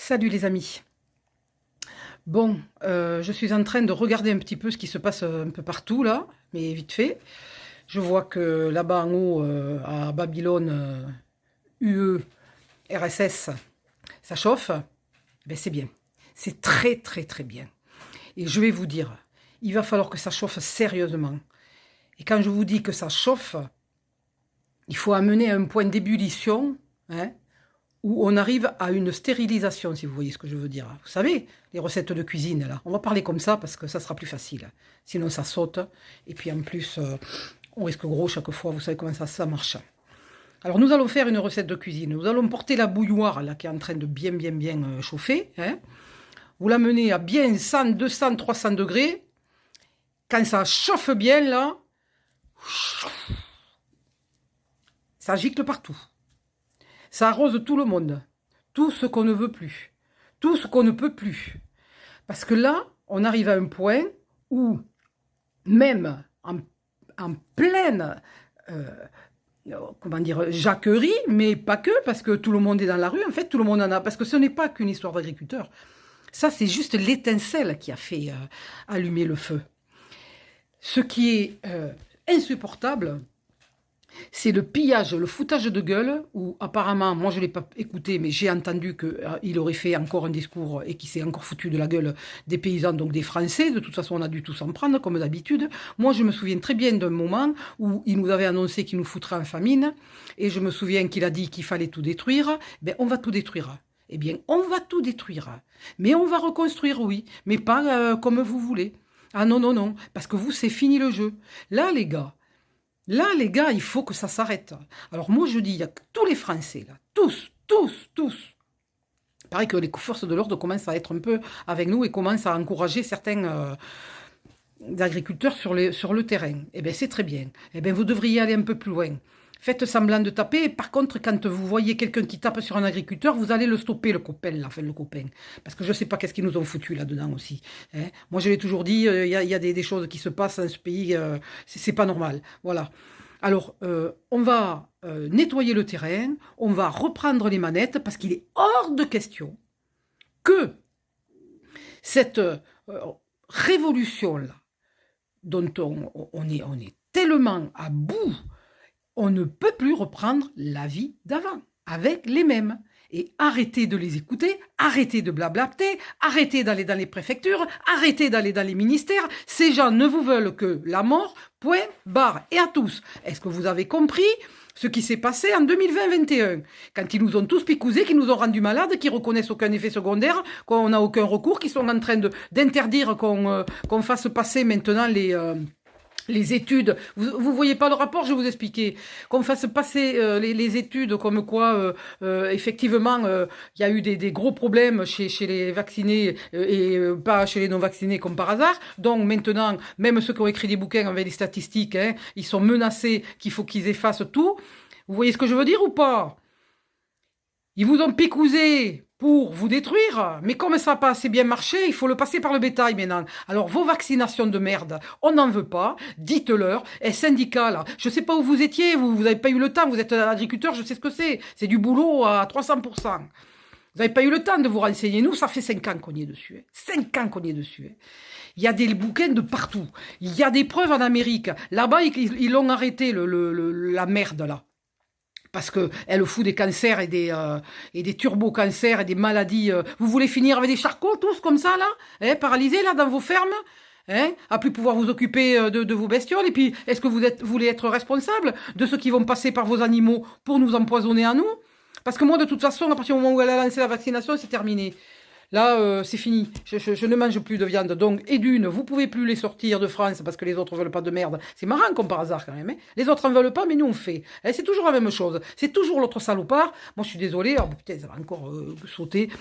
Salut les amis. Bon, je suis en train de regarder un petit peu ce qui se passe un peu partout là, mais vite fait. Je vois que là-bas en haut, à Babylone, UE, RSS, ça chauffe. Ben c'est bien. C'est très très très bien. Et je vais vous dire, il va falloir que ça chauffe sérieusement. Et quand je vous dis que ça chauffe, il faut amener à un point d'ébullition, hein, où on arrive à une stérilisation, si vous voyez ce que je veux dire. Vous savez, les recettes de cuisine, là. On va parler comme ça parce que ça sera plus facile. Sinon, ça saute. Et puis, en plus, on risque gros chaque fois. Vous savez comment ça marche. Alors, nous allons faire une recette de cuisine. Nous allons porter la bouilloire, là, qui est en train de bien chauffer. Hein. Vous la menez à bien 100, 200, 300 degrés. Quand ça chauffe bien, là, ça gicle partout. Ça arrose tout le monde, tout ce qu'on ne veut plus, tout ce qu'on ne peut plus. Parce que là, on arrive à un point où, même en pleine, comment dire, jacquerie, mais pas que, parce que tout le monde est dans la rue, en fait, tout le monde en a, parce que ce n'est pas qu'une histoire d'agriculteurs. Ça, c'est juste l'étincelle qui a fait allumer le feu. Ce qui est insupportable, c'est le pillage, le foutage de gueule, où apparemment, moi je ne l'ai pas écouté, mais j'ai entendu qu'il aurait fait encore un discours et qu'il s'est encore foutu de la gueule des paysans, donc des Français. De toute façon, on a dû tous en prendre, comme d'habitude. Moi, je me souviens très bien d'un moment où il nous avait annoncé qu'il nous foutrait en famine, et je me souviens qu'il a dit qu'il fallait tout détruire. Ben, on va tout détruire. Eh bien, on va tout détruire. Mais on va reconstruire, oui, mais pas comme vous voulez. Ah non, non, non, parce que vous, c'est fini le jeu. Là, les gars, il faut que ça s'arrête. Alors moi, je dis, il y a tous les Français, là, tous. Il paraît que les forces de l'ordre commencent à être un peu avec nous et commencent à encourager certains agriculteurs sur le terrain. Eh bien, c'est très bien. Eh bien, vous devriez aller un peu plus loin. Faites semblant de taper. Par contre, quand vous voyez quelqu'un qui tape sur un agriculteur, vous allez le stopper, le copain, là, enfin le copain. Parce que je ne sais pas qu'est-ce qu'ils nous ont foutu là-dedans aussi. Hein. Moi, je l'ai toujours dit, il y a des choses qui se passent dans ce pays, c'est pas normal. Voilà. Alors, on va nettoyer le terrain, on va reprendre les manettes, parce qu'il est hors de question que cette révolution-là, dont on est tellement à bout, on ne peut plus reprendre la vie d'avant, avec les mêmes. Et arrêtez de les écouter, arrêtez de blablater, arrêtez d'aller dans les préfectures, arrêtez d'aller dans les ministères. Ces gens ne vous veulent que la mort, point, barre. Et à tous, est-ce que vous avez compris ce qui s'est passé en 2020-21, quand ils nous ont tous picousés, qu'ils nous ont rendus malades, qu'ils reconnaissent aucun effet secondaire, qu'on n'a aucun recours, qu'ils sont en train d'interdire qu'on fasse passer maintenant les études, vous voyez pas le rapport, je vais vous expliquer. Qu'on fasse passer les études comme quoi, effectivement, il y a eu des gros problèmes chez les vaccinés et pas chez les non-vaccinés comme par hasard. Donc maintenant, même ceux qui ont écrit des bouquins avec les statistiques, hein, ils sont menacés qu'il faut qu'ils effacent tout. Vous voyez ce que je veux dire ou pas? Ils vous ont picousé pour vous détruire, mais comme ça n'a pas assez bien marché, il faut le passer par le bétail maintenant. Alors vos vaccinations de merde, on n'en veut pas, dites-leur. Et syndicats, là, je ne sais pas où vous étiez, vous n'avez pas eu le temps, vous êtes agriculteur, je sais ce que c'est du boulot à 300%. Vous n'avez pas eu le temps de vous renseigner. Nous, ça fait 5 ans qu'on y est dessus. 5 ans qu'on y est dessus. Il y a des bouquins de partout. Il y a des preuves en Amérique. Là-bas, ils l'ont arrêté, la merde, là. Parce qu'elle fout des cancers et des turbo-cancers et des maladies. Vous voulez finir avec des charcots, tous, comme ça, là, hein, paralysés, là, dans vos fermes, hein, à plus pouvoir vous occuper de vos bestioles. Et puis, est-ce que vous voulez être responsable de ceux qui vont passer par vos animaux pour nous empoisonner à nous? Parce que moi, de toute façon, à partir du moment où elle a lancé la vaccination, c'est terminé. Là, c'est fini. Je ne mange plus de viande. Donc, et d'une, vous pouvez plus les sortir de France parce que les autres veulent pas de merde. C'est marrant comme par hasard quand même. Hein. Les autres en veulent pas, mais nous on fait. Hein, c'est toujours la même chose. C'est toujours l'autre salopard. Moi, je suis désolée. Oh, putain, ça va encore sauter.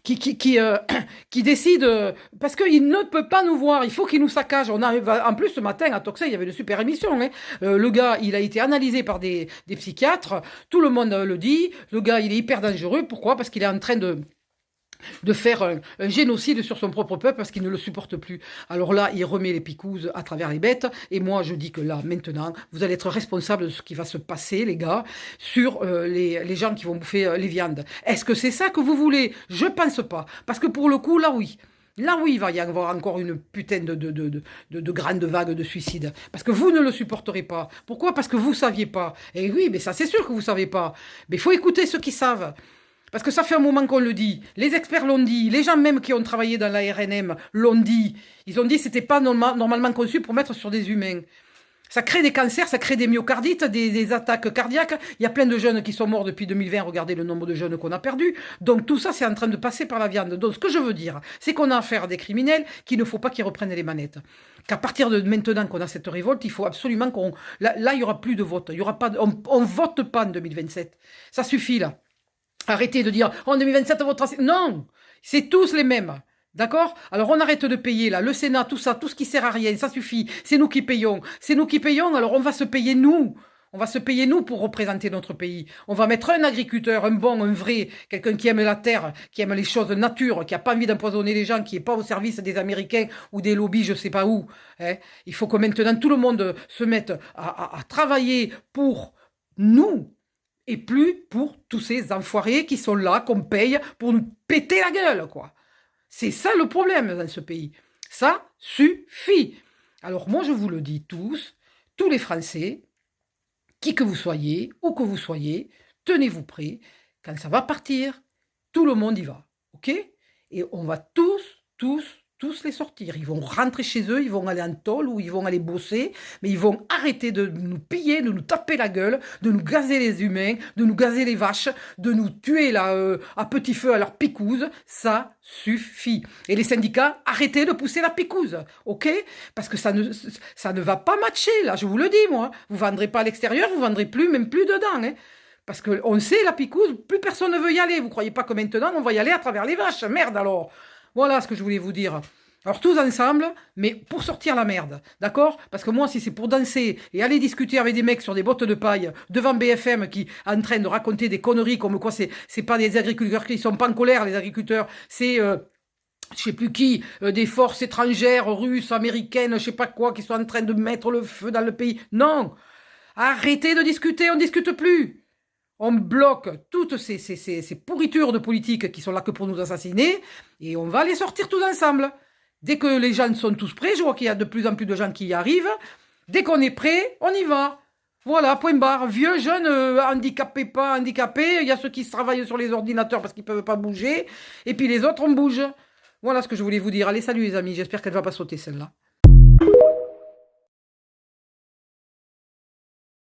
Qui décide, parce qu'il ne peut pas nous voir, il faut qu'il nous saccage. En plus, ce matin, à Toxin, il y avait une super émission. Hein. Le gars, il a été analysé par des psychiatres. Tout le monde le dit. Le gars, il est hyper dangereux. Pourquoi? Parce qu'il est en train de faire un génocide sur son propre peuple parce qu'il ne le supporte plus. Alors là, il remet les picouzes à travers les bêtes. Et moi, je dis que là, maintenant, vous allez être responsable de ce qui va se passer, les gars, sur les gens qui vont bouffer les viandes. Est-ce que c'est ça que vous voulez? Je pense pas. Parce que pour le coup, là, oui. Là, oui, il va y avoir encore une putain de grande vague de suicides. Parce que vous ne le supporterez pas. Pourquoi? Parce que vous saviez pas. Et oui, mais ça, c'est sûr que vous savez pas. Mais il faut écouter ceux qui savent. Parce que ça fait un moment qu'on le dit. Les experts l'ont dit. Les gens même qui ont travaillé dans la RNM l'ont dit. Ils ont dit que c'était pas normalement conçu pour mettre sur des humains. Ça crée des cancers, ça crée des myocardites, des attaques cardiaques. Il y a plein de jeunes qui sont morts depuis 2020. Regardez le nombre de jeunes qu'on a perdus. Donc tout ça, c'est en train de passer par la viande. Donc ce que je veux dire, c'est qu'on a affaire à des criminels qu'il ne faut pas qu'ils reprennent les manettes. Qu'à partir de maintenant qu'on a cette révolte, il faut absolument qu'on... Là, il n'y aura plus de vote. Il y aura pas on vote pas en 2027. Ça suffit, là. Arrêtez de dire en 2027 on votera. Non, c'est tous les mêmes. D'accord? Alors on arrête de payer là, le Sénat, tout ça, tout ce qui sert à rien, ça suffit. C'est nous qui payons. C'est nous qui payons, alors on va se payer nous. On va se payer nous pour représenter notre pays. On va mettre un agriculteur, un bon, un vrai, quelqu'un qui aime la terre, qui aime les choses de nature, qui n'a pas envie d'empoisonner les gens, qui n'est pas au service des Américains ou des lobbies, je sais pas où. Hein. Il faut que maintenant tout le monde se mette à travailler pour nous. Et plus pour tous ces enfoirés qui sont là, qu'on paye pour nous péter la gueule, quoi. C'est ça le problème dans ce pays. Ça suffit. Alors moi, je vous le dis tous les Français, qui que vous soyez, où que vous soyez, tenez-vous prêts. Quand ça va partir, tout le monde y va. OK? Et on va tous les sortir. Ils vont rentrer chez eux, ils vont aller en tôle ou ils vont aller bosser, mais ils vont arrêter de nous piller, de nous taper la gueule, de nous gazer les humains, de nous gazer les vaches, de nous tuer là, à petit feu à leur picouse. Ça suffit. Et les syndicats, arrêtez de pousser la picouse, ok? Parce que ça ne va pas matcher, là, je vous le dis, moi. Vous vendrez pas à l'extérieur, vous vendrez plus, même plus dedans, hein. Parce qu'on sait, la picouse, plus personne ne veut y aller. Vous croyez pas que maintenant, on va y aller à travers les vaches? Merde alors! Voilà ce que je voulais vous dire. Alors tous ensemble, mais pour sortir la merde, d'accord? Parce que moi, si c'est pour danser et aller discuter avec des mecs sur des bottes de paille devant BFM qui en train de raconter des conneries comme quoi c'est pas des agriculteurs qui sont pas en colère, les agriculteurs, c'est je sais plus qui, des forces étrangères, russes, américaines, je sais pas quoi, qui sont en train de mettre le feu dans le pays. Non! Arrêtez de discuter, on discute plus! On bloque toutes ces pourritures de politique qui sont là que pour nous assassiner et on va les sortir tous ensemble. Dès que les gens sont tous prêts, je vois qu'il y a de plus en plus de gens qui y arrivent. Dès qu'on est prêt, on y va. Voilà, point barre. Vieux, jeunes, handicapés, pas handicapés. Il y a ceux qui travaillent sur les ordinateurs parce qu'ils ne peuvent pas bouger. Et puis les autres, on bouge. Voilà ce que je voulais vous dire. Allez, salut les amis. J'espère qu'elle ne va pas sauter celle-là.